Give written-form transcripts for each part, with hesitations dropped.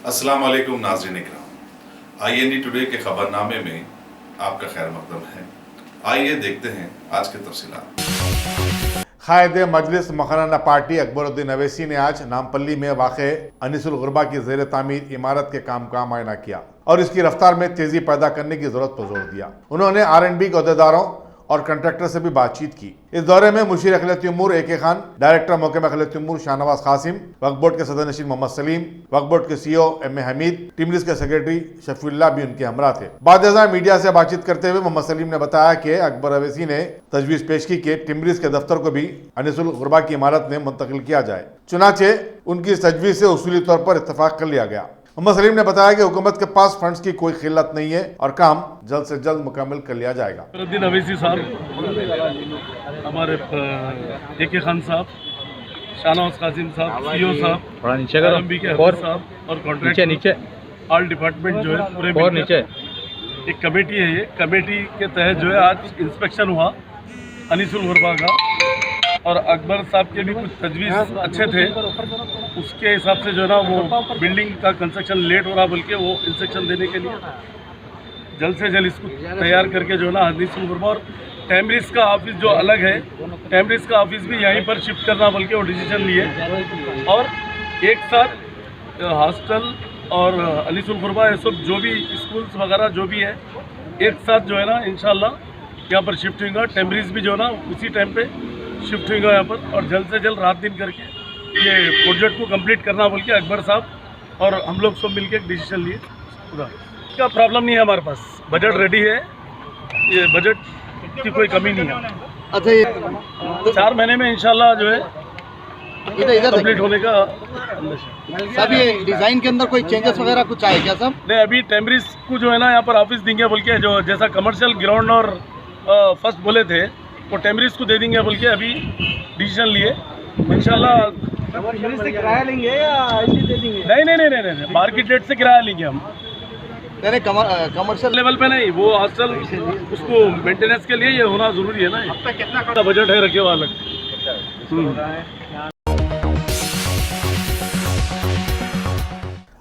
अस्सलाम वालेकुम नाज़रीन इकराम, IND टुडे के खबरनामे में आपका खैर मकदम है। आइए देखते हैं आज के तफसीलात। कायद मजलिस मखराना पार्टी अकबरुद्दीन अवैसी ने आज नामपल्ली में वाक़े अनीसुल गुरबा की ज़ेर तामीर इमारत के काम का मुआयना किया और इसकी रफ्तार में तेजी पैदा करने की जरूरत पर जोर दिया। उन्होंने R&B के अहदेदारों और कंट्रैक्टर से भी बातचीत की। इस दौरे में मुशीर अखिलती उमूर AK खान, डायरेक्टर महकमा अखिलती उमूर शाहनवाज कासिम, वक्फ बोर्ड के सदर नशीन मोहम्मद सलीम, वक्फ बोर्ड के CEO MA हमीद, टीमलीज के सेक्रेटरी शफीउल्लाह भी उनके हमरा थे। बाद मीडिया से बातचीत करते हुए मोहम्मद सलीम ने बताया कि अकबर अवैसी ने तजवीज़ पेश की कि टिमरीज के दफ्तर को भी अनीसुल गुरबा की इमारत में मुंतकिल किया जाए। चुनाचे उनकी इस तजवीज़ से उसूली तौर पर इत्तफाक कर लिया गया। मोहम्मद सलीम ने बताया कि हुकूमत के पास फंड्स की कोई खिल्लत नहीं है और काम जल्द से जल्द मुकम्मल कर लिया जाएगा। अकबरुद्दीन अवैसी साहब, हमारे AK खान साहब, शाहनवाज कासिम साहब, CEO साहब, R&B के हफीज साहब और कॉन्ट्रैक्ट ऑल डिपार्टमेंट जो है पूरे नीचे एक कमेटी है। ये कमेटी के तहत जो है आज इंस्पेक्शन हुआ अनीसुल गुरबा का और अकबर साहब के भी कुछ तजवीज़ अच्छे थे, उसके हिसाब से जो है ना वो बिल्डिंग का कंस्ट्रक्शन लेट हो रहा बल्कि वो इंस्ट्रक्शन देने के लिए जल्द से जल्द इसको तैयार करके जो है ना अनीसुल गुरबा और टेमरीज का ऑफिस जो अलग है, टेमरीज का ऑफिस भी यहीं पर शिफ्ट करना बल्कि वो डिसीजन लिए और एक साथ हॉस्टल और अनीसुल गुरबा ये सब जो भी स्कूल्स वगैरह जो भी है एक साथ जो है ना इंशाल्लाह यहाँ पर शिफ्ट होगा। टेमरीज भी जो है ना उसी टाइम पे शिफ्ट होगा यहाँ पर और जल्द से जल्द रात दिन करके ये प्रोजेक्ट को कंप्लीट करना बोल के अकबर साहब और हम लोग सब मिलके एक डिसीजन लिए। इसका प्रॉब्लम नहीं है, हमारे पास बजट रेडी है, ये बजट की कोई कमी नहीं है। अच्छा, ये 4 महीने में इंशाल्लाह जो है इधर कंप्लीट होने का सब। ये डिज़ाइन के अंदर कोई चेंजेस वगैरह कुछ आए क्या सब? नहीं, अभी टेमरीज को जो है ना यहाँ पर ऑफिस देंगे बोल के जो जैसा कमर्शियल ग्राउंड और फर्स्ट बोले थे वो टेमरीज को दे देंगे बोल के अभी डिसीजन लिए इंशाल्लाह। से किराया लेंगे या ऐसे दे देंगे? नहीं, मार्केट रेट से किराया लेंगे हम, कमर्शियल लेवल पे नहीं। वो हॉस्टल उसको मेंटेनेंस के लिए ये होना जरूरी है ना। कितना बजट है रखे वाला।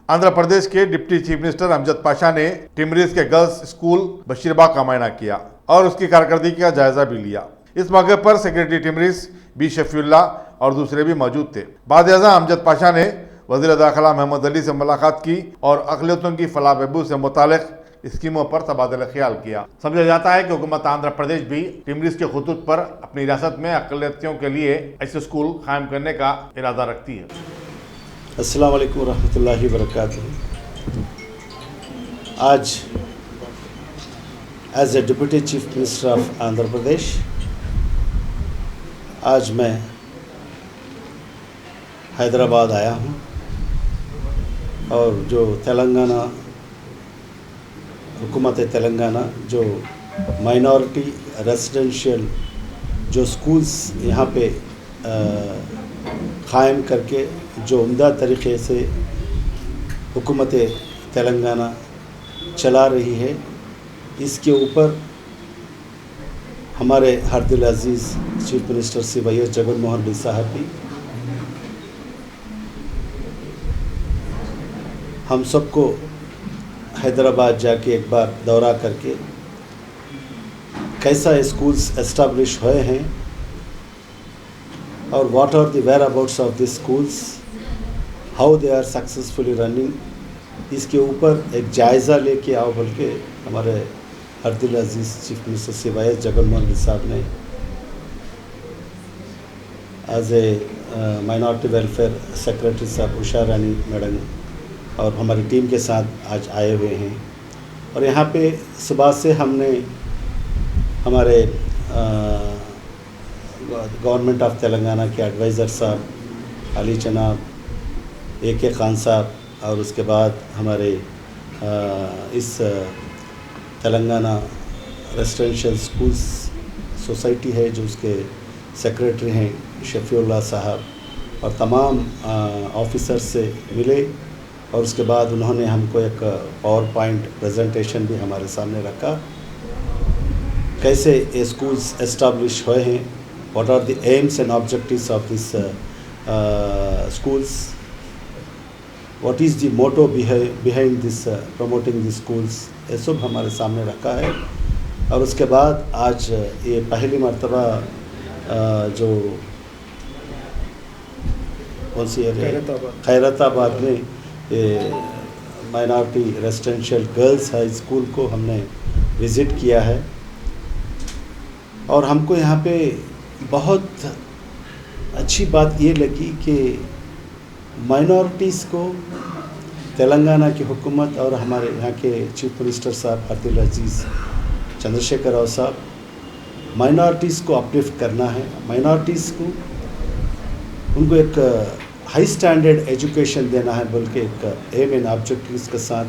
आंध्र प्रदेश के deputy chief minister Amjad Pasha ने टिमरीज के गर्ल्स स्कूल बशीरबाग का मुआयना किया और उसकी कारकर्दगी का जायजा भी लिया। इस मौके पर सेक्रेटरी टिमरीज B शफीउल्लाह और दूसरे भी मौजूद थे। बाद-ए-आज़म अमजद पाशा ने वज़ीर दाखिला महमूद अली से मुलाकात की और अक़लियतों की फलाह बहबूद से मुतालिक स्कीमों पर तबादला ख्याल किया। समझा जाता है कि हुकूमत आंध्र प्रदेश भी टिमरीज के खतूत पर अपनी रियासत में अक़लियतों के लिए ऐसे स्कूल कायम करने का इरादा रखती है। अस्सलाम वालेकुम रहमतुल्लाहि वबरकातुहू। आज as a deputy chief minister of Andhra Pradesh आज मैं हैदराबाद आया हूँ और जो तेलंगाना हुकूमत तेलंगाना जो माइनॉरिटी रेजिडेंशियल जो स्कूल्स यहाँ पे क़ायम करके जो उम्दा तरीक़े से हुकूमत तेलंगाना चला रही है, इसके ऊपर हमारे हरदिल अजीज़ chief minister Shri YS Jaganmohan Reddy साहब भी हम सबको हैदराबाद जाके एक बार दौरा करके कैसा स्कूल्स एस्टाब्लिश हुए हैं और what are the whereabouts of this schools, how they are successfully running, इसके ऊपर एक जायज़ा लेके आओ बोल के हमारे हरदिल अजीज़ chief minister Shri YS Jaganmohan Reddy साहब ने as a minority welfare secretary साहब उषा रानी मैडम और हमारी टीम के साथ आज आए हुए हैं। और यहाँ पे सुबह से हमने हमारे गवर्नमेंट ऑफ तेलंगाना के एडवाइज़र साहब अली जनाब AK खान साहब और उसके बाद हमारे इस तेलंगाना रेजिडेंशियल स्कूल्स सोसाइटी है जो उसके सेक्रेटरी हैं शफीउल्लाह साहब और तमाम ऑफिसर्स से मिले और उसके बाद उन्होंने हमको एक पावर पॉइंट प्रेजेंटेशन भी हमारे सामने रखा, कैसे ये स्कूल्स एस्टाब्लिश हुए हैं, what are the aims and objectives of this schools what is the motto behind this promoting the schools, ये सब हमारे सामने रखा है। और उसके बाद आज ये पहली मर्तबा जो कौन सी खैरताबाद में ये minority residential girls high school को हमने विज़िट किया है। और हमको यहाँ पे बहुत अच्छी बात ये लगी कि माइनॉरिटीज़ को तेलंगाना की हुकूमत और हमारे यहाँ के चीफ मिनिस्टर साहब अर्दिल अजीज़ चंद्रशेखर राव साहब माइनॉरिटीज़ को अपलिफ्ट करना है, माइनॉरिटीज़ को उनको एक हाई स्टैंडर्ड एजुकेशन देना है बोल के एक एम एंड ऑब्जेक्टिव्स के साथ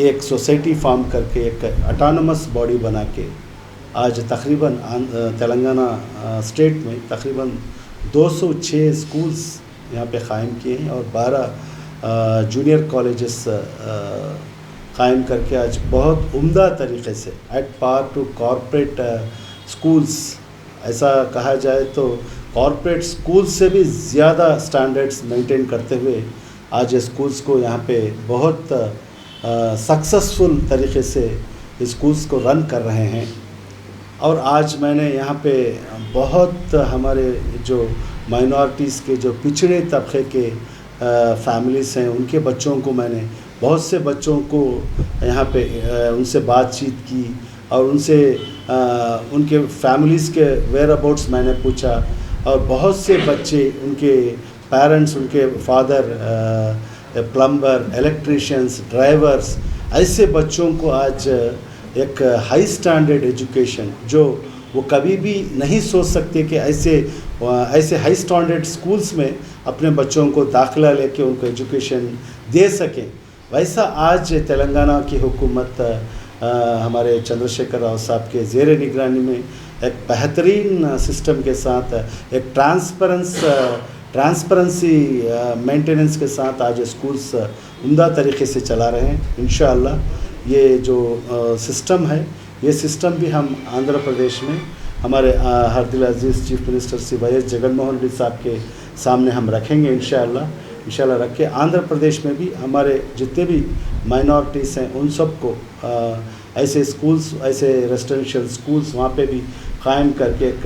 एक सोसाइटी फॉर्म करके एक ऑटोनमस बॉडी बना के आज तकरीबन तेलंगाना स्टेट में तकरीबन 206 स्कूल्स यहाँ पे क़ायम किए हैं और 12 जूनियर कॉलेजेस क़ायम करके आज बहुत उम्दा तरीक़े से at par to corporate schools, ऐसा कहा जाए तो कॉरपोरेट स्कूल से भी ज़्यादा स्टैंडर्ड्स मेंटेन करते हुए आज ये स्कूल्स को यहाँ पे बहुत सक्सेसफुल तरीके से स्कूल्स को रन कर रहे हैं। और आज मैंने यहाँ पे बहुत हमारे जो माइनॉरिटीज़ के जो पिछड़े तबके के फैमिलीज़ हैं उनके बच्चों को मैंने बहुत से बच्चों को यहाँ पे उनसे बातचीत की और उनसे उनके फैमिलीज़ के वेयर अबाउट्स मैंने पूछा। और बहुत से बच्चे उनके पेरेंट्स, उनके फादर प्लम्बर, इलेक्ट्रिशियंस, ड्राइवर्स, ऐसे बच्चों को आज एक हाई स्टैंडर्ड एजुकेशन जो वो कभी भी नहीं सोच सकते कि ऐसे हाई स्टैंडर्ड स्कूल्स में अपने बच्चों को दाखिला लेके उनको एजुकेशन दे सकें, वैसा आज तेलंगाना की हुकूमत हमारे चंद्रशेखर राव साहब के ज़ेर निगरानी में एक बेहतरीन सिस्टम के साथ एक ट्रांसपेरेंसी मेंटेनेंस के साथ आज स्कूल्स उम्दा तरीके से चला रहे हैं। इंशाअल्लाह ये जो सिस्टम है ये सिस्टम भी हम आंध्र प्रदेश में हमारे अर्दिल अजीज़ चीफ मिनिस्टर श्री वाई.एस. जगनमोहन रेड्डी साहब के सामने हम रखेंगे इंशाअल्लाह रख के आंध्र प्रदेश में भी हमारे जितने भी माइनॉरिटीज़ हैं उन सबको ऐसे स्कूल्स, ऐसे रेजिडेंशियल स्कूल्स वहाँ पे भी क़ायम करके एक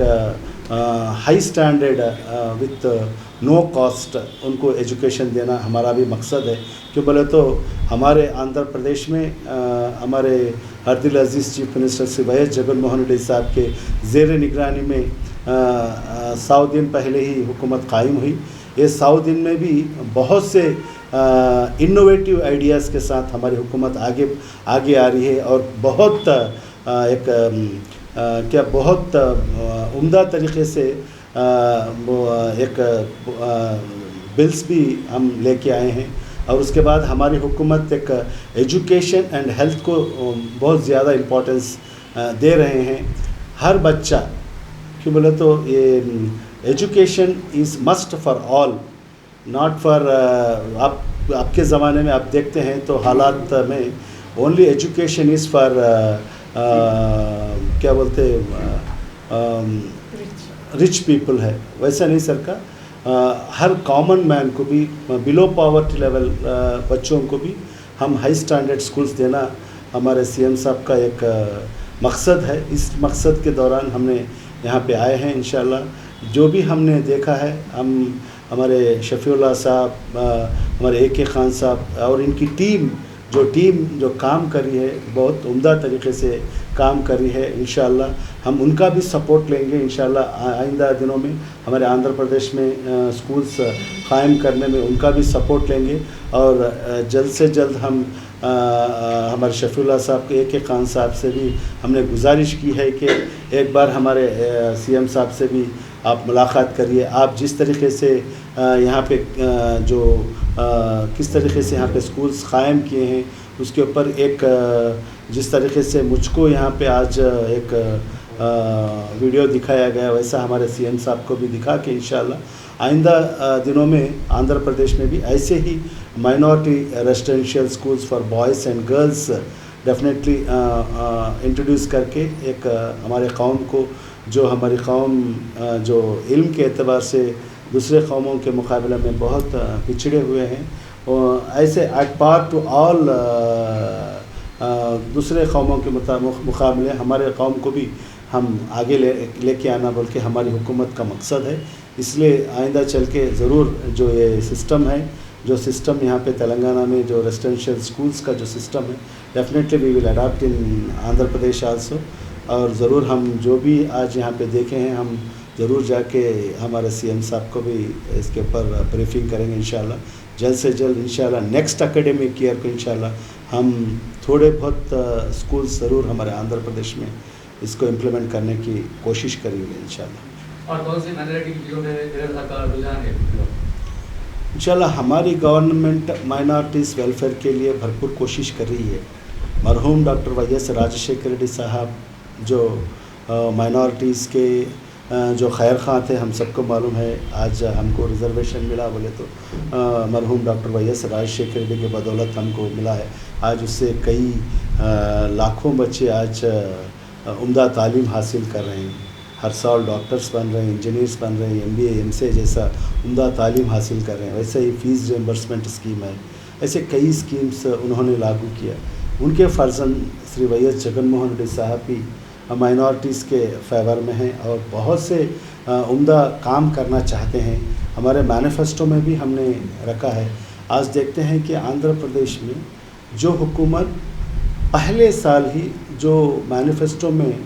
high standard with no cost उनको एजुकेशन देना हमारा भी मकसद है। क्यों बोले तो हमारे आंध्र प्रदेश में हमारे अर्दिल अजीज़ चीफ मिनिस्टर श्री वाई.एस. जगनमोहन रेड्डी साहब के ज़ेर निगरानी में 100 दिन पहले ही हुकूमत कायम हुई। ये 100 दिन में भी बहुत से इनोवेटिव आइडियाज़ के साथ हमारी हुकूमत आगे आ रही है और बहुत बहुत उम्दा तरीके से एक बिल्स भी हम लेके आए हैं। और उसके बाद हमारी हुकूमत एक एजुकेशन एंड हेल्थ को बहुत ज़्यादा इम्पोर्टेंस दे रहे हैं। हर बच्चा, क्यों बोले तो ये education is must for all, not for आपके ज़माने में आप देखते हैं तो हालात में ओनली एजुकेशन इज़ फॉर क्या बोलते रिच पीपल है, वैसा नहीं सर का हर कॉमन मैन को भी बिलो पॉवर्टी लेवल बच्चों को भी हम हाई स्टैंडर्ड स्कूल्स देना हमारे सीएम साहब का एक मकसद है। इस मकसद के दौरान हमने यहाँ पे आए हैं। इंशाल्लाह जो भी हमने देखा है हम हमारे शफीउल्लाह साहब, हमारे AK खान साहब और इनकी टीम जो काम कर रही है बहुत उम्दा तरीके से काम कर रही है। इंशाअल्लाह हम उनका भी सपोर्ट लेंगे। इंशाअल्लाह आइंदा दिनों में हमारे आंध्र प्रदेश में स्कूल्स क़ायम करने में उनका भी सपोर्ट लेंगे और जल्द से जल्द हम हमारे शफीउल्लाह साहब के AK खान साहब से भी हमने गुजारिश की है कि एक बार हमारे CM साहब से भी आप मुलाकात करिए। आप जिस तरीके से यहाँ पे जो किस तरीके से यहाँ पे स्कूल्स क़ायम किए हैं उसके ऊपर एक जिस तरीके से मुझको यहाँ पे आज एक वीडियो दिखाया गया वैसा हमारे CM साहब को भी दिखा के इंशाअल्लाह आइंदा दिनों में आंध्र प्रदेश में भी ऐसे ही minority residential schools for boys and girls definitely introduce करके एक हमारे कौम को जो हमारी कौम जो इल्म के एतबार से दूसरे कौमों के मुकाबले में बहुत पिछड़े हुए हैं ऐसे एट पार टू ऑल दूसरे कौमों के मुकाबले हमारे कौम को भी हम आगे लेके आना बोल के हमारी हुकूमत का मकसद है। इसलिए आइंदा चल के ज़रूर जो ये सिस्टम है, जो सिस्टम यहाँ पे तेलंगाना में जो रेजिडेंशियल स्कूल्स का जो सिस्टम है, definitely we will adopt in Andhra Pradesh also. और ज़रूर हम जो भी आज यहाँ पे देखे हैं, हम ज़रूर जाके हमारे सीएम साहब को भी इसके ऊपर ब्रीफिंग करेंगे इंशाल्लाह। जल्द से जल्द इंशाल्लाह नेक्स्ट एकेडमिक ईयर को इंशाल्लाह हम थोड़े बहुत स्कूल्स ज़रूर हमारे आंध्र प्रदेश में इसको इम्प्लीमेंट करने की कोशिश करेंगे इंशाल्लाह। और कौन सी माइनॉरिटी की चीज़ों में निरंतर का रुझान है? इंशाल्लाह हमारी गवर्नमेंट माइनॉरिटीज़ वेलफेयर के लिए भरपूर कोशिश कर रही है। मरहूम डॉक्टर वाई.एस. राजशेखर रेड्डी साहब जो माइनॉरिटीज़ के जो खैर खां थे, हम सबको मालूम है आज हमको रिजर्वेशन मिला बोले तो मरहूम डॉक्टर वाई.एस. राजशेखर रेड्डी के बदौलत हमको मिला है। आज उससे कई लाखों बच्चे आज उम्दा तालीम हासिल कर रहे हैं, हर साल डॉक्टर्स बन रहे हैं, इंजीनियर्स बन रहे हैं, MBA MCA जैसा उम्दा तालीम हासिल कर रहे हैं। वैसे ही फ़ीस रिइंबर्समेंट स्कीम है, ऐसे कई स्कीम्स उन्होंने लागू किया। उनके फर्जंद श्री वाई.एस. जगनमोहन रेड्डी साहब भी माइनॉरिटीज़ के फेवर में हैं और बहुत से उम्दा काम करना चाहते हैं। हमारे मैनिफेस्टो में भी हमने रखा है। आज देखते हैं कि आंध्र प्रदेश में जो हुकूमत पहले साल ही जो मैनिफेस्टो में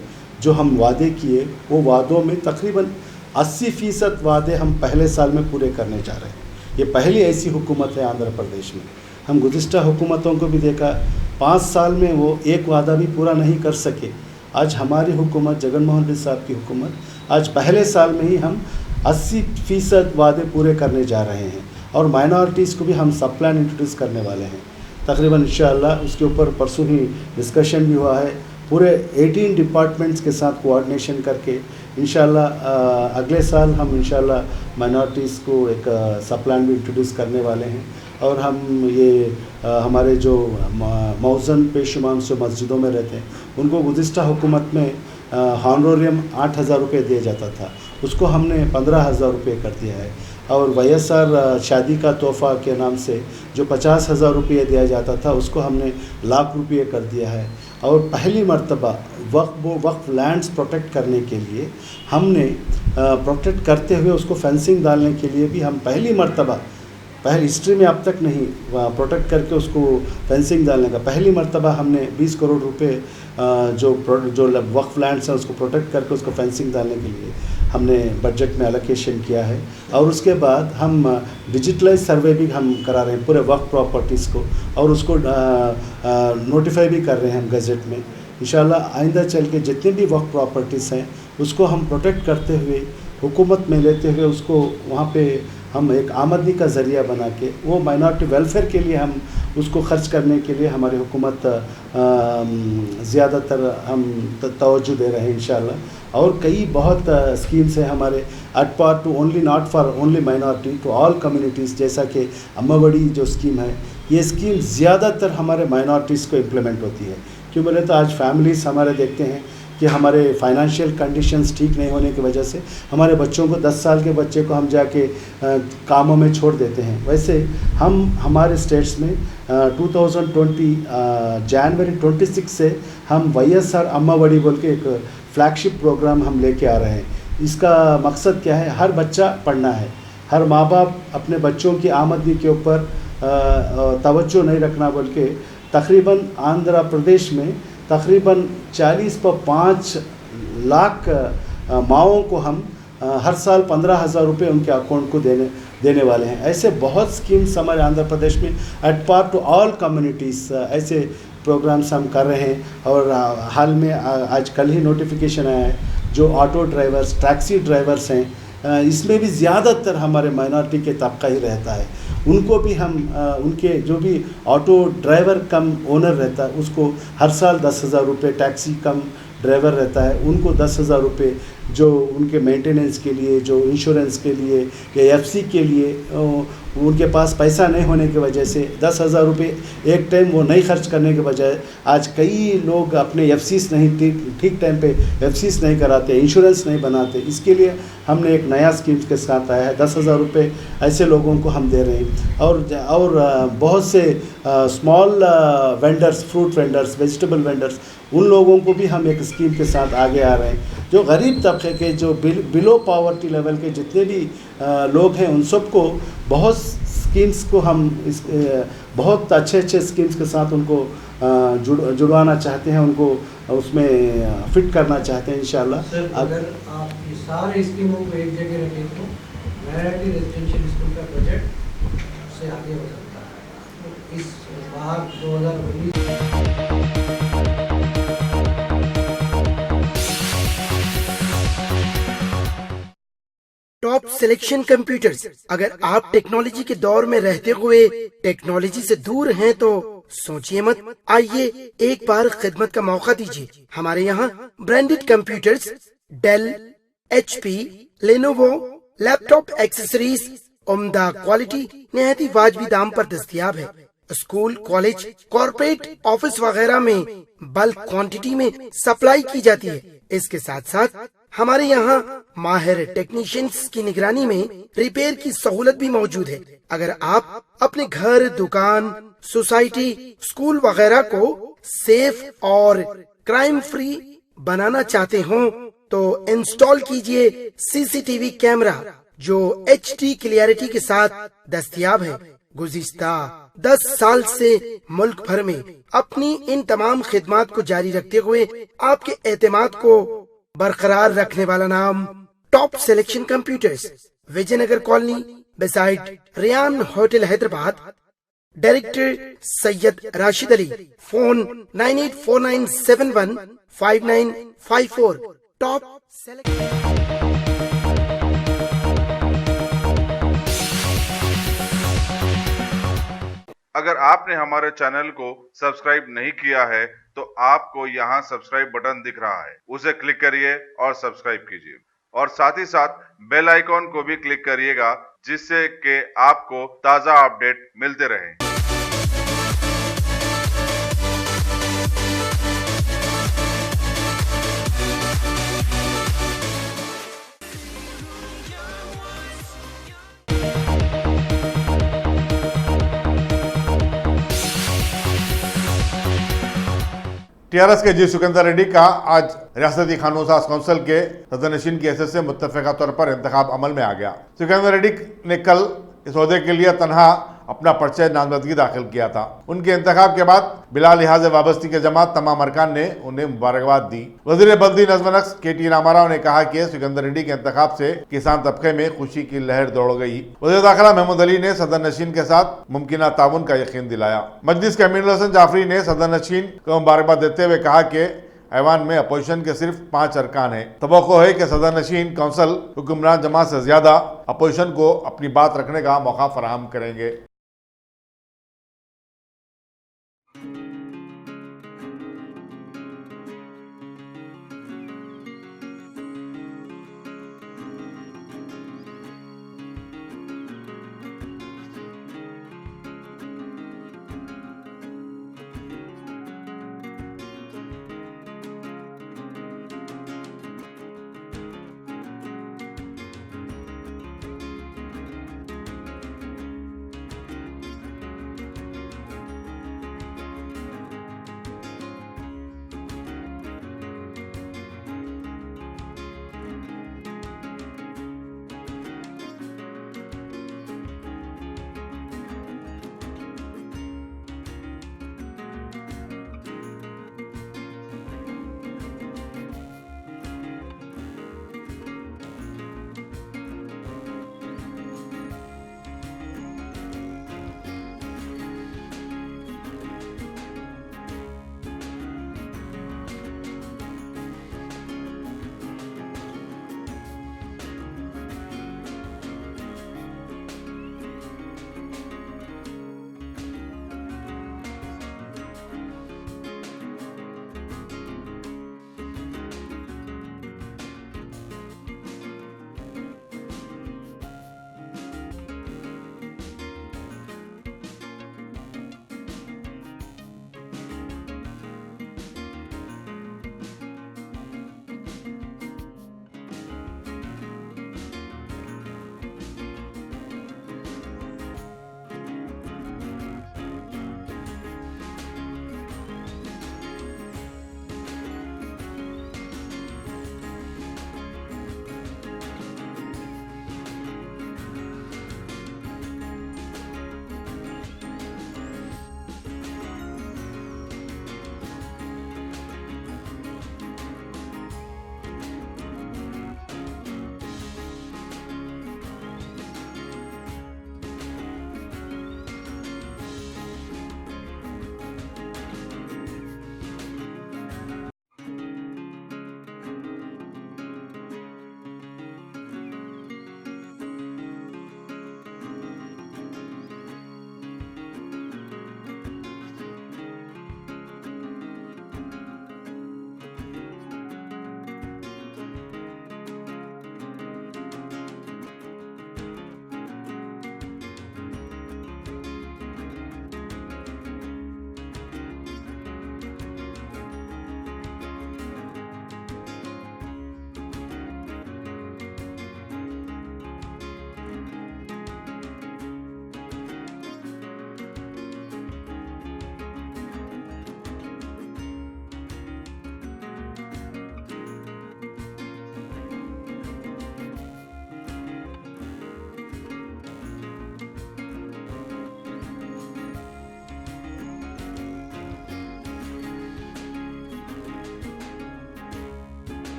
जो हम वादे किए, वो वादों में तकरीबन 80% वादे हम पहले साल में पूरे करने जा रहे हैं। ये पहली ऐसी हुकूमत है आंध्र प्रदेश में। हम गुज़िश्ता हुकूमतों को भी देखा, 5 साल में वो एक वादा भी पूरा नहीं कर सके। आज हमारी हुकूमत, जगनमोहन रेड्डी साहब की हुकूमत, आज पहले साल में ही हम 80% वादे पूरे करने जा रहे हैं। और माइनॉरिटीज़ को भी हम सब प्लान इंट्रोड्यूस करने वाले हैं तकरीबन इंशाअल्लाह। उसके ऊपर परसों ही डिस्कशन भी हुआ है, पूरे 18 डिपार्टमेंट्स के साथ कोऑर्डिनेशन करके इंशाअल्लाह अगले साल हम इंशाअल्लाह माइनॉरिटीज़ को एक सब प्लान भी इंट्रोड्यूस करने वाले हैं। और हम ये हमारे जो मौज़न पेशुमाम जो मस्जिदों में रहते हैं, उनको गुज़िश्ता हुकूमत में हॉनोरियम 8,000 रुपये दिया जाता था, उसको हमने 15,000 रुपये कर दिया है। और वाईएसआर शादी का तोहफ़ा के नाम से जो 50,000 रुपये दिया जाता था, उसको हमने लाख रुपये कर दिया है। और पहली मर्तबा वक्फ लैंड्स प्रोटेक्ट करने के लिए हमने प्रोटेक्ट करते हुए उसको फेंसिंग डालने के लिए भी हम पहली मर्तबा, पहले हिस्ट्री में अब तक नहीं प्रोटेक्ट करके उसको फेंसिंग डालने का पहली मर्तबा हमने 20 करोड़ रुपए जो वक्फ लैंड्स हैं उसको प्रोटेक्ट करके उसको फेंसिंग डालने के लिए हमने बजट में एलोकेशन किया है। और उसके बाद हम डिजिटलाइज सर्वे भी हम करा रहे हैं पूरे वक्फ प्रॉपर्टीज़ को, और उसको नोटिफाई भी कर रहे हैं हम गज़ट में। इंशाल्लाह आइंदा चल के जितने भी वक्फ प्रॉपर्टीज़ हैं उसको हम प्रोटेक्ट करते हुए, हुकूमत में लेते हुए, उसको वहाँ पे हम एक आमदनी का ज़रिया बना के वो माइनॉरिटी वेलफेयर के लिए हम उसको ख़र्च करने के लिए हमारी हुकूमत ज़्यादातर हम तवज्जो दे रहे हैं इंशाअल्लाह। और कई बहुत स्कीम्स हैं हमारे at par to only, not for only minority, to all communities, जैसा कि अम्मावड़ी जो स्कीम है, ये स्कीम ज़्यादातर हमारे माइनॉरिटीज़ को इम्प्लीमेंट होती है। क्यों बोले तो आज फैमिलीज़ हमारे देखते हैं कि हमारे फाइनेंशियल कंडीशंस ठीक नहीं होने की वजह से हमारे बच्चों को 10 साल के बच्चे को हम जाके कामों में छोड़ देते हैं। वैसे हम हमारे स्टेट्स में 2020 जनवरी 26 से हम वाईएसआर अम्मावड़ी बोल के एक फ्लैगशिप प्रोग्राम हम लेके आ रहे हैं। इसका मकसद क्या है? हर बच्चा पढ़ना है, हर माँ बाप अपने बच्चों की आमदनी के ऊपर तवज्जो नहीं रखना बोल के तकरीबन आंध्र प्रदेश में तकरीबन 40.5 लाख माओं को हम हर साल 15,000 रुपये उनके अकाउंट को देने वाले हैं। ऐसे बहुत स्कीम्स हमारे आंध्र प्रदेश में at par to all communities ऐसे प्रोग्राम्स हम कर रहे हैं। और हाल में आज कल ही नोटिफिकेशन आया है, जो ऑटो ड्राइवर्स, टैक्सी ड्राइवर्स हैं, इसमें भी ज़्यादातर हमारे माइनॉरिटी के तबका ही रहता है। उनको भी हम उनके जो भी ऑटो ड्राइवर कम ओनर रहता है उसको हर साल 10,000 रुपये, टैक्सी कम ड्राइवर रहता है उनको 10,000 रुपये जो उनके मेंटेनेंस के लिए, जो इंश्योरेंस के लिए या एफसी के लिए उनके पास पैसा नहीं होने की वजह से 10,000 रुपये एक टाइम वो नहीं खर्च करने के बजाय आज कई लोग अपने एफसीस नहीं ठीक टाइम पे एफसीस नहीं कराते, इंश्योरेंस नहीं बनाते। इसके लिए हमने एक नया स्कीम के साथ आया है। 10,000 रुपये ऐसे लोगों को हम दे रहे हैं। और बहुत से small vendors, fruit vendors, vegetable vendors, उन लोगों को भी हम एक स्कीम के साथ आगे आ रहे हैं। जो गरीब तबके के, जो बिलो पॉवर्टी लेवल के जितने भी लोग हैं, उन सबको बहुत स्कीम्स को हम बहुत अच्छे स्कीम्स के साथ उनको जुड़वाना चाहते हैं, उनको उसमें फिट करना चाहते हैं इंशाल्लाह। सर, अगर आप ये सारे स्कीमों को एक जगह रखें तो माइनॉरिटी रेजिडेंशियल स्कूल का प्रोजेक्ट से आगे हो सकता है। इस बार 2019 टॉप सिलेक्शन कंप्यूटर्स। अगर आप टेक्नोलॉजी के दौर में रहते हुए टेक्नोलॉजी से दूर हैं तो सोचिए मत, आइए एक बार खिदमत का मौका दीजिए। हमारे यहाँ branded computers Dell, HP, Lenovo, laptop accessories उम्दा क्वालिटी निहायत ही वाजबी दाम पर दस्तयाब है। स्कूल, कॉलेज, कॉर्पोरेट, ऑफिस वगैरह में बल्क क्वांटिटी में सप्लाई की जाती है। इसके साथ साथ हमारे यहाँ माहिर टेक्नीशियंस की निगरानी में रिपेयर की सहूलत भी मौजूद है। अगर आप अपने घर, दुकान, सोसाइटी, स्कूल वगैरह को सेफ और क्राइम फ्री बनाना चाहते हो तो इंस्टॉल कीजिए CCTV कैमरा जो HD क्लियरिटी के साथ दस्तयाब है। गुज़िश्ता 10 साल से मुल्क भर में अपनी इन तमाम खिदमात को जारी रखते हुए आपके एतमाद को बरकरार रखने वाला नाम top selection computers, Vijayanagar colony, beside Riyan hotel, Hyderabad. Director Syed Rashid Ali. Phone 9849715954। Top अगर आपने हमारे चैनल को सब्सक्राइब नहीं किया है तो आपको यहाँ सब्सक्राइब बटन दिख रहा है, उसे क्लिक करिए और सब्सक्राइब कीजिए और साथ ही साथ बेल आइकॉन को भी क्लिक करिएगा जिससे कि आपको ताज़ा अपडेट मिलते रहें। टीआरएस के जी सिकंदर रेड्डी का आज रियासती कानून साज काउंसिल के सदरनशीन की हैसियत से मुत्तफ़िक़ा तौर पर इंतखाब अमल में आ गया। सिकंदर रेड्डी ने कल इस ओहदे के लिए तनहा अपना पर्चा नामजदगी दाखिल किया था। उनके इंतखाब के बाद बिला लिहाज वाबस्ती के जमात तमाम अरकान ने उन्हें मुबारकबाद दी। वज़ीर बल्दी नज़्म-ओ-नक्श KT रामाराव ने कहा कि सिकंदर रेड्डी के इंतखाब से किसान तबके में खुशी की लहर दौड़ गई। वज़ीर दाखिला महमूद अली ने सदरनशीन के साथ मुमकिन ताउन का यकीन दिलाया। मजलिस के अमीरुल हसन जाफरी ने सदरनशीन को मुबारकबाद देते हुए कहा कि ऐवान में अपोजिशन के सिर्फ 5 अरकान हैं। तवक्को है कि सदरनशीन काउंसिल हुक्मरान जमात से ज्यादा अपोजिशन को अपनी बात रखने का मौका फराहम करेंगे।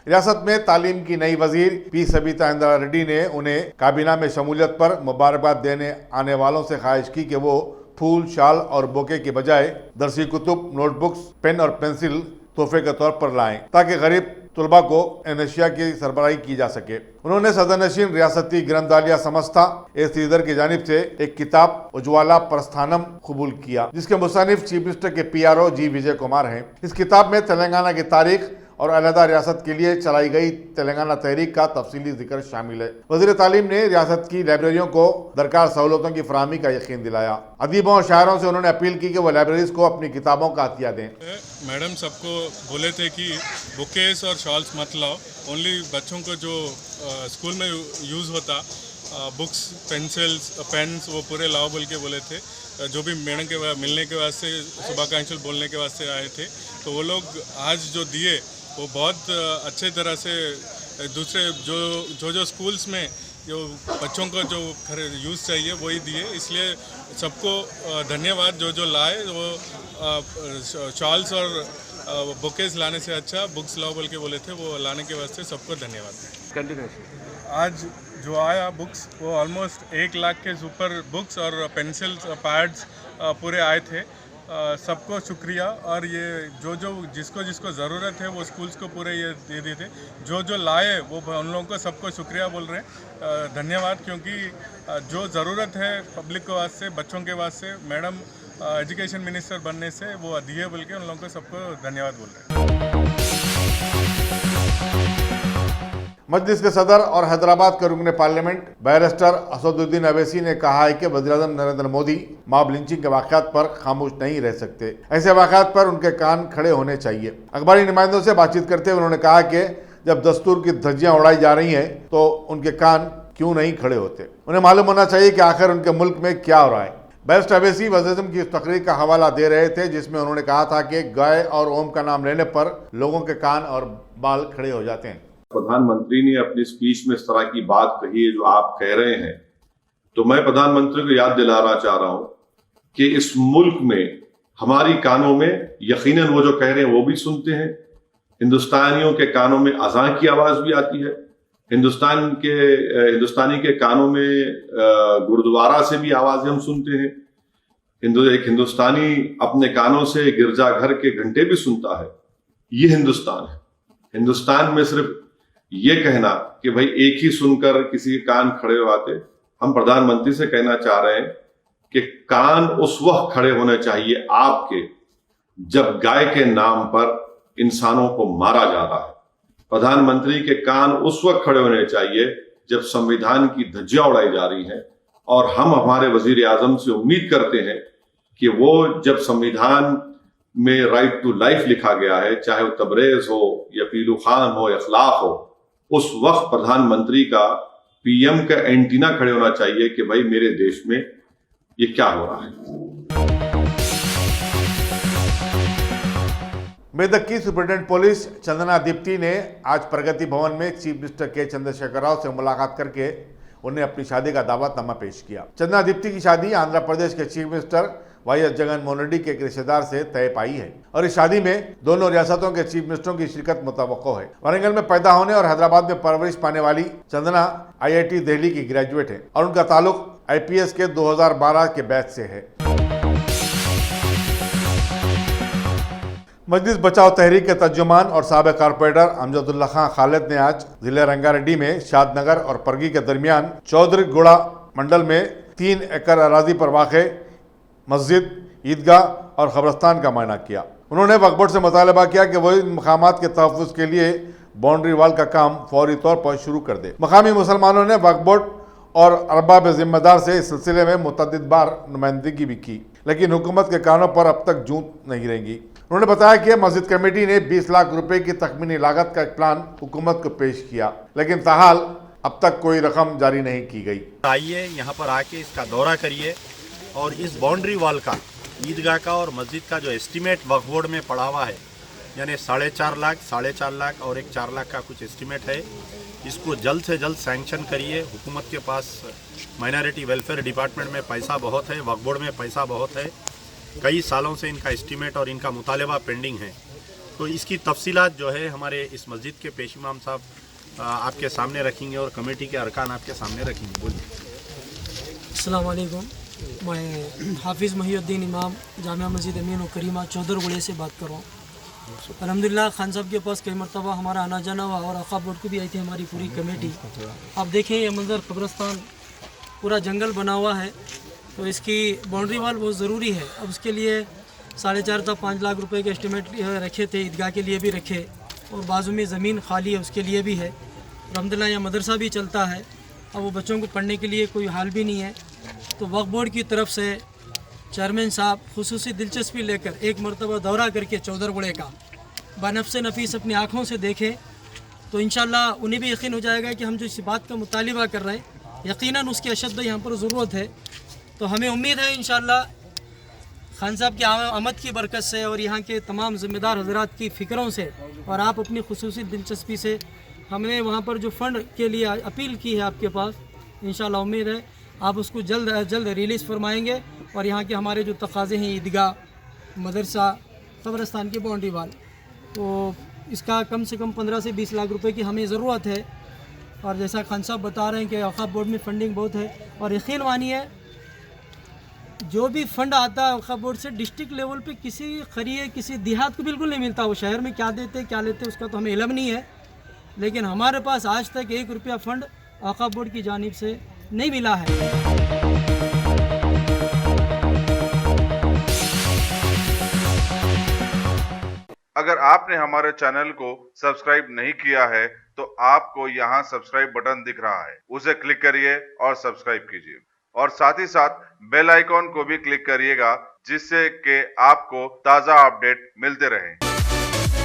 रियासत में तालीम की नई वजीर पी सबिता इंदिरा रेड्डी ने उन्हें काबीना में शमूलियत पर मुबारकबाद देने आने वालों से ख्वाहिश की कि वो फूल, शाल और बोके के बजाय दरसी कुतुब, नोटबुक्स, पेन और पेंसिल तोहफे के तौर पर लाएं ताकि गरीब तलबा को इन अशिया की सरबराही की जा सके। उन्होंने सदरनशीन रियासती ग्रंथालय संस्था श्रीधर की जानिब से एक किताब उज्ज्वला प्रस्थानम कबूल किया, जिसके मुसन्निफ चीफ मिनिस्टर के PRO जी विजय कुमार हैं। इस किताब में तेलंगाना की तारीख और अलहदा रियासत के लिए चलाई गई तेलंगाना तहरीक का तफसीली जिक्र शामिल है। वज़ीर तालीम ने रियासत की लाइब्रेरियों को दरकार सहूलतों की फराहमी का यकीन दिलाया। अदीबों और शायरों से उन्होंने अपील की कि वो लाइब्रेरीज को अपनी किताबों का अतिया दें। मैडम सबको बोले थे कि बुकेस और शॉल्स मत लाओ, ओनली बच्चों को जो स्कूल में यूज़ होता बुक्स, पेंसिल्स, पेन्स वो पूरे लाओ बोल के बोले थे। जो भी मैडम के मिलने के वास्ते शुभाकांक्षी बोलने के वास्ते आए थे, तो वो लोग आज जो दिए वो बहुत अच्छे तरह से दूसरे जो स्कूल्स में जो बच्चों को जो यूज़ चाहिए वही दिए। इसलिए सबको धन्यवाद। जो लाए वो शॉल्स और बुकेस लाने से अच्छा बुक्स लाओ बोल के बोले थे, वो लाने के वास्ते सबको धन्यवाद। आज जो आया बुक्स वो ऑलमोस्ट 1 लाख के ऊपर बुक्स और पेंसिल्स, पैड्स पूरे आए थे। सबको शुक्रिया। और ये जो जिसको ज़रूरत है वो स्कूल्स को पूरे ये दे दिए थे। जो लाए वो उन लोगों को सबको शुक्रिया बोल रहे हैं, धन्यवाद। क्योंकि जो ज़रूरत है पब्लिक के वास्ते, बच्चों के वास्ते, मैडम एजुकेशन मिनिस्टर बनने से वो दिए बोल के उन लोगों को सबको धन्यवाद बोल रहे हैं। मजलिस के सदर और हैदराबाद के रुकन पार्लियामेंट बैरिस्टर असदुद्दीन अवैसी ने कहा है कि वज़ीर-ए-आज़म नरेंद्र मोदी मॉब लिंचिंग के वाक़यात पर खामोश नहीं रह सकते। ऐसे वाक़यात पर उनके कान खड़े होने चाहिए। अखबारी नुमाइंदों से बातचीत करते हुए उन्होंने कहा कि जब दस्तूर की धज्जियां उड़ाई जा रही हैं तो उनके कान क्यों नहीं खड़े होते। उन्हें मालूम होना चाहिए कि आखिर उनके मुल्क में क्या हो रहा है। बैरिस्टर अवैसी वज़ीर-ए-आज़म की इस तकरीर का हवाला दे रहे थे, जिसमें उन्होंने कहा था कि गाय और ओम का नाम लेने पर लोगों के कान और बाल खड़े हो जाते हैं। प्रधानमंत्री ने अपनी स्पीच में इस तरह की बात कही है जो आप कह रहे हैं, तो मैं प्रधानमंत्री को याद दिलाना चाह रहा हूं कि इस मुल्क में हमारी कानों में यकीनन वो जो कह रहे हैं वो भी सुनते हैं। हिंदुस्तानियों के कानों में अज़ां की आवाज भी आती है। हिंदुस्तानी के कानों में गुरुद्वारा से भी आवाजें हम सुनते हैं। एक हिंदुस्तानी अपने कानों से गिरजाघर के घंटे भी सुनता है। ये हिंदुस्तान है। हिंदुस्तान में सिर्फ ये कहना कि भाई एक ही सुनकर किसी के कान खड़े हो आते, हम प्रधानमंत्री से कहना चाह रहे हैं कि कान उस वक्त खड़े होने चाहिए आपके जब गाय के नाम पर इंसानों को मारा जा रहा है। प्रधानमंत्री के कान उस वक्त खड़े होने चाहिए जब संविधान की धज्जियां उड़ाई जा रही हैं। और हम हमारे वजीर-ए-आज़म से उम्मीद करते हैं कि वो जब संविधान में राइट टू लाइफ लिखा गया है, चाहे वो तबरेज हो या पीलू खान हो या अखलाक हो, उस वक्त प्रधानमंत्री का PM का एंटीना खड़े होना चाहिए कि भाई मेरे देश में ये क्या हो रहा है। मेदक की सुप्रिंटेंडेंट पुलिस चंदना दीप्ति ने आज प्रगति भवन में चीफ मिनिस्टर के चंद्रशेखर राव से मुलाकात करके उन्हें अपनी शादी का दावतनामा पेश किया। चंदना दीप्ति की शादी आंध्र प्रदेश के chief minister YS Jaganmohan Reddy के एक रिश्तेदार से तय पाई है और इस शादी में दोनों रियासतों के चीफ मिनिस्टरों की शिरकत मुतवक्को है। वारंगल में पैदा होने और हैदराबाद में परवरिश पाने वाली चंदना IIT दिल्ली की ग्रेजुएट है और उनका ताल्लुक IPS के 2012 के बैच से है। मजलिस बचाओ तहरीक के तर्जुमान और साबिक कारपोरेटर अमजदुल्ला खान खालिद ने आज जिले रंगारेड्डी में शादनगर और परगी के दरमियान चौधरी गुड़ा मंडल में 3 एकड़ अराजी पर वाक़े मस्जिद, ईदगाह और कब्रस्तान का मायना किया। उन्होंने वक्फ बोर्ड से मुतालबा किया कि वह इन मकामात के तहफ़्फ़ुज़ के लिए बाउंड्री वाल का काम फौरी तौर पर शुरू कर दे। मकामी मुसलमानों ने वक्फ बोर्ड और अरबाब ज़िम्मेदार से इस सिलसिले में मुतअद्दिद बार नुमाइंदगी भी की, लेकिन हुकूमत के कानों पर अब तक जूं नहीं रहेंगी। उन्होंने बताया कि मस्जिद कमेटी ने 20 लाख रुपए की तखमीनी लागत का एक प्लान हुकूमत को पेश किया, लेकिन ताहाल अब तक कोई रकम जारी नहीं की गई। आइए यहाँ पर आके इसका दौरा करिए और इस बाउंड्री वॉल का, ईदगाह का और मस्जिद का जो एस्टीमेट वक्फ बोर्ड में पड़ा हुआ है, यानी 4.5 लाख और एक 4 लाख का कुछ एस्टीमेट है, इसको जल्द से जल्द सैंक्शन करिए। हुकूमत के पास माइनॉरिटी वेलफेयर डिपार्टमेंट में पैसा बहुत है, वक्फ बोर्ड में पैसा बहुत है। कई सालों से इनका एस्टीमेट और इनका मुतालबा पेंडिंग है। तो इसकी तफसीलात जो है हमारे इस मस्जिद के पेश इमाम साहब आपके सामने रखेंगे और कमेटी के अरकान आपके सामने रखेंगे। बोलिए। अस्सलाम वालेकुम, मैं हाफिज़ महिउद्दीन इमाम जामिया मस्जिद अमीन और करीमा चौधरगुड़े से बात कर रहा हूँ। अल्हम्दुलिल्लाह खान साहब के पास कई मरतबा हमारा आना जाना हुआ और अक़ाब बोर्ड को भी आई थी हमारी पूरी कमेटी। आप देखें ये मंजर कब्रिस्तान पूरा जंगल बना हुआ है, तो इसकी बाउंड्री वाल बहुत ज़रूरी है। अब उसके लिए 4.5 से 5 लाख रुपए के एस्टिमेट रखे थे, ईदगाह के लिए भी रखे और बाजू में ज़मीन खाली है उसके लिए भी है। अल्हम्दुलिल्लाह यहाँ मदरसा भी चलता है, अब वो बच्चों को पढ़ने के लिए कोई हाल भी नहीं है। तो वक्फ बोर्ड की तरफ से चेयरमैन साहब खुसूसी दिलचस्पी लेकर एक मरतबा दौरा करके चौधरगुड़े का बनफ्स नफीस अपनी आँखों से देखें तो इंशाल्लाह उन्हें भी यकीन हो जाएगा कि हम जो इस बात का मुतालिबा कर रहे हैं यकीनन उसकी अशद यहाँ पर ज़रूरत है। तो हमें उम्मीद है इंशाल्लाह खान साहब की आमद की बरकत से और यहाँ के तमाम ज़िम्मेदार हज़रात की फ़िक्रों से और आप अपनी खुसूसी दिलचस्पी से हमने वहाँ पर जो फ़ंड के लिए अपील की है आपके पास, इंशाल्लाह उम्मीद है आप उसको जल्द अज जल्द रिलीज़ फरमाएँगे और यहाँ के हमारे जो तकाज़े हैं ईदगाह, मदरसा, कब्रिस्तान की बाउंड्री वाल, तो इसका कम से कम 15 से 20 लाख रुपए की हमें ज़रूरत है। और जैसा खान साहब बता रहे हैं कि अक़ाब बोर्ड में फ़ंडिंग बहुत है और यकीन मानिए जो भी फ़ंड आता है अक़ाब बोर्ड से डिस्ट्रिक्ट लेवल पे किसी खरीए किसी देहात को बिल्कुल नहीं मिलता। वो शहर में क्या देते क्या लेते उसका तो हमें इल्म नहीं है, लेकिन हमारे पास आज तक 1 रुपया फ़ंड अक़ाब बोर्ड की जानिब से नहीं मिला है। अगर आपने हमारे चैनल को सब्सक्राइब नहीं किया है तो आपको यहाँ सब्सक्राइब बटन दिख रहा है, उसे क्लिक करिए और सब्सक्राइब कीजिए और साथ ही साथ बेल आइकॉन को भी क्लिक करिएगा जिससे कि आपको ताज़ा अपडेट मिलते रहें।